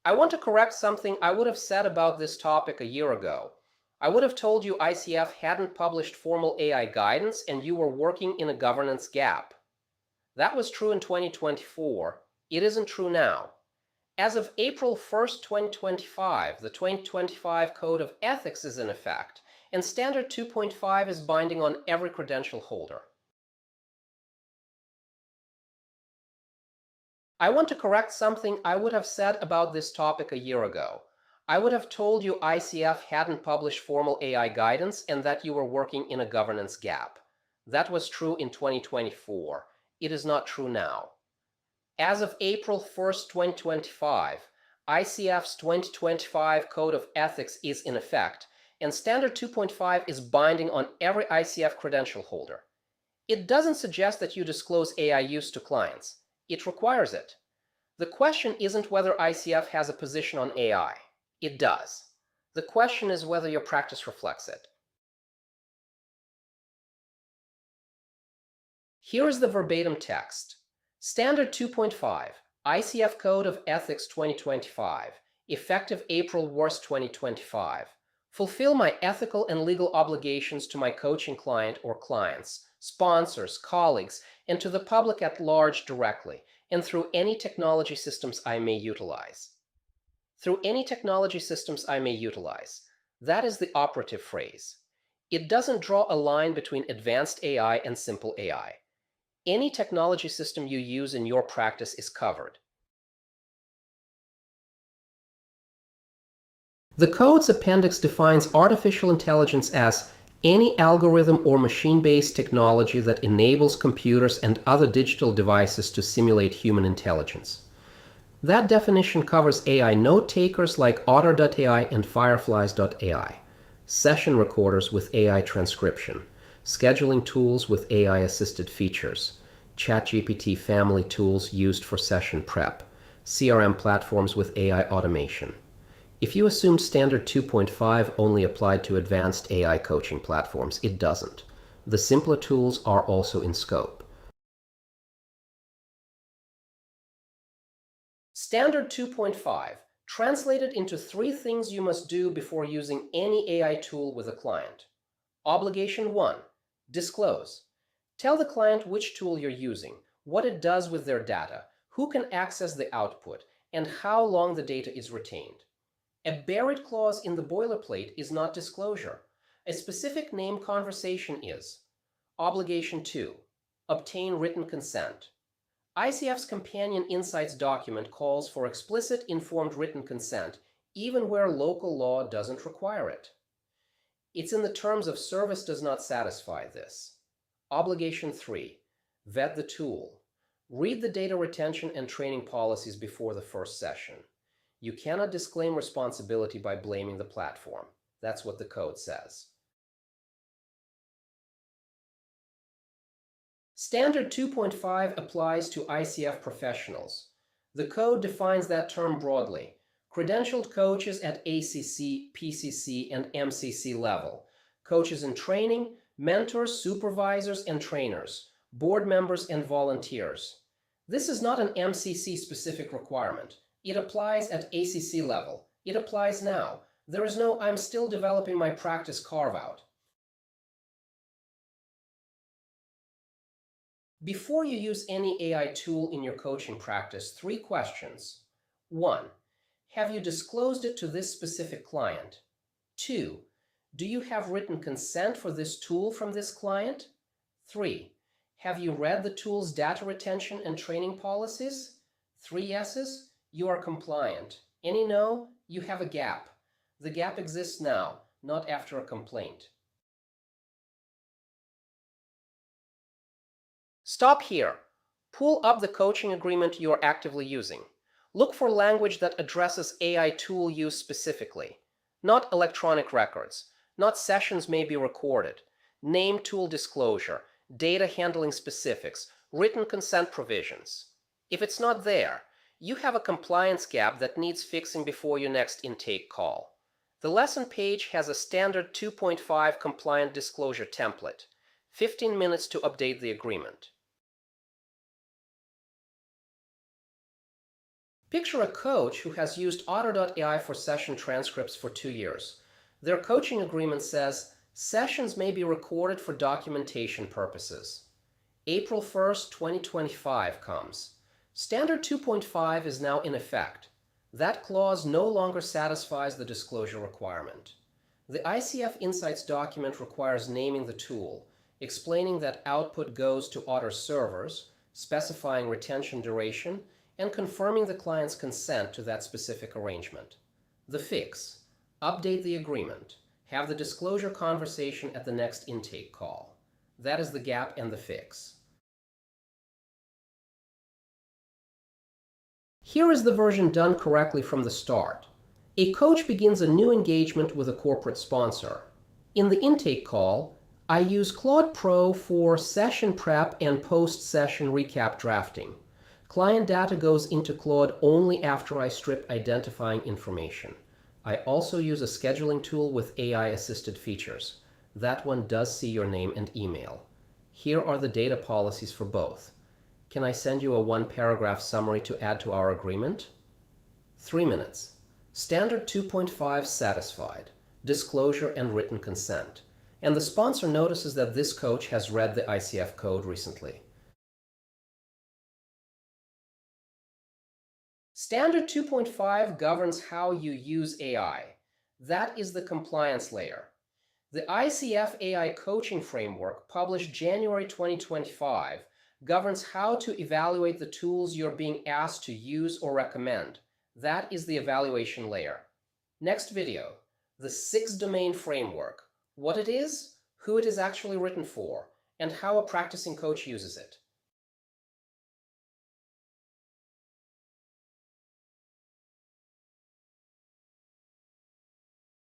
I want to correct something I would have said about this topic a year ago. I would have told you ICF hadn't published formal AI guidance and you were working in a governance gap. That was true in 2024. It isn't true now. As of April 1st, 2025, the 2025 Code of Ethics is in effect, and Standard 2.5 is binding on every credential holder. I want to correct something I would have said about this topic a year ago. I would have told you ICF hadn't published formal AI guidance and that you were working in a governance gap. That was true in 2024. It is not true now. As of April 1st, 2025, ICF's 2025 Code of Ethics is in effect, and Standard 2.5 is binding on every ICF credential holder. It doesn't suggest that you disclose AI use to clients. It requires it. The question isn't whether ICF has a position on AI. It does. The question is whether your practice reflects it. Here is the verbatim text. Standard 2.5, ICF Code of Ethics 2025, effective April 1st, 2025. Fulfill my ethical and legal obligations to my coaching client or clients, sponsors, colleagues, and to the public at large directly, and through any technology systems I may utilize. Through any technology systems I may utilize. That is the operative phrase. It doesn't draw a line between advanced AI and simple AI. Any technology system you use in your practice is covered. The code's appendix defines artificial intelligence as any algorithm or machine-based technology that enables computers and other digital devices to simulate human intelligence. That definition covers AI note-takers like Otter.ai and Fireflies.ai, session recorders with AI transcription, scheduling tools with AI-assisted features, ChatGPT family tools used for session prep, CRM platforms with AI automation. If you assumed Standard 2.5 only applied to advanced AI coaching platforms, it doesn't. The simpler tools are also in scope. Standard 2.5, translated into 3 things you must do before using any AI tool with a client. Obligation 1, disclose. Tell the client which tool you're using, what it does with their data, who can access the output, and how long the data is retained. A buried clause in the boilerplate is not disclosure. A specific name conversation is. Obligation 2, obtain written consent. ICF's Companion Insights document calls for explicit informed written consent, even where local law doesn't require it. It's in the terms of service does not satisfy this. Obligation 3, vet the tool. Read the data retention and training policies before the first session. You cannot disclaim responsibility by blaming the platform. That's what the code says. Standard 2.5 applies to ICF professionals. The code defines that term broadly. Credentialed coaches at ACC, PCC, and MCC level. Coaches in training, mentors, supervisors, and trainers. Board members and volunteers. This is not an MCC-specific requirement. It applies at ACC level. It applies now. There is no I'm still developing my practice carve-out. Before you use any AI tool in your coaching practice, 3 questions. 1. Have you disclosed it to this specific client? 2. Do you have written consent for this tool from this client? 3. Have you read the tool's data retention and training policies? 3 yeses. You are compliant. Any no, you have a gap. The gap exists now, not after a complaint. Stop here. Pull up the coaching agreement you are actively using. Look for language that addresses AI tool use specifically. Not electronic records. Not sessions may be recorded. Name tool disclosure. Data handling specifics. Written consent provisions. If it's not there, you have a compliance gap that needs fixing before your next intake call. The lesson page has a standard 2.5 compliant disclosure template. 15 minutes to update the agreement. Picture a coach who has used Otter.ai for session transcripts for 2 years. Their coaching agreement says sessions may be recorded for documentation purposes. April 1st, 2025 comes. Standard 2.5 is now in effect. That clause no longer satisfies the disclosure requirement. The ICF Insights document requires naming the tool, explaining that output goes to Otter servers, specifying retention duration, and confirming the client's consent to that specific arrangement. The fix: update the agreement. Have the disclosure conversation at the next intake call. That is the gap and the fix. Here is the version done correctly from the start. A coach begins a new engagement with a corporate sponsor. In the intake call, I use Claude Pro for session prep and post-session recap drafting. Client data goes into Claude only after I strip identifying information. I also use a scheduling tool with AI-assisted features. That one does see your name and email. Here are the data policies for both. Can I send you a 1-paragraph summary to add to our agreement? 3 minutes. Standard 2.5 satisfied. Disclosure and written consent. And the sponsor notices that this coach has read the ICF Code recently. Standard 2.5 governs how you use AI. That is the compliance layer. The ICF AI Coaching Framework, published January 2025, governs how to evaluate the tools you're being asked to use or recommend. That is the evaluation layer. Next video, the 6-domain framework. What it is, who it is actually written for, and how a practicing coach uses it.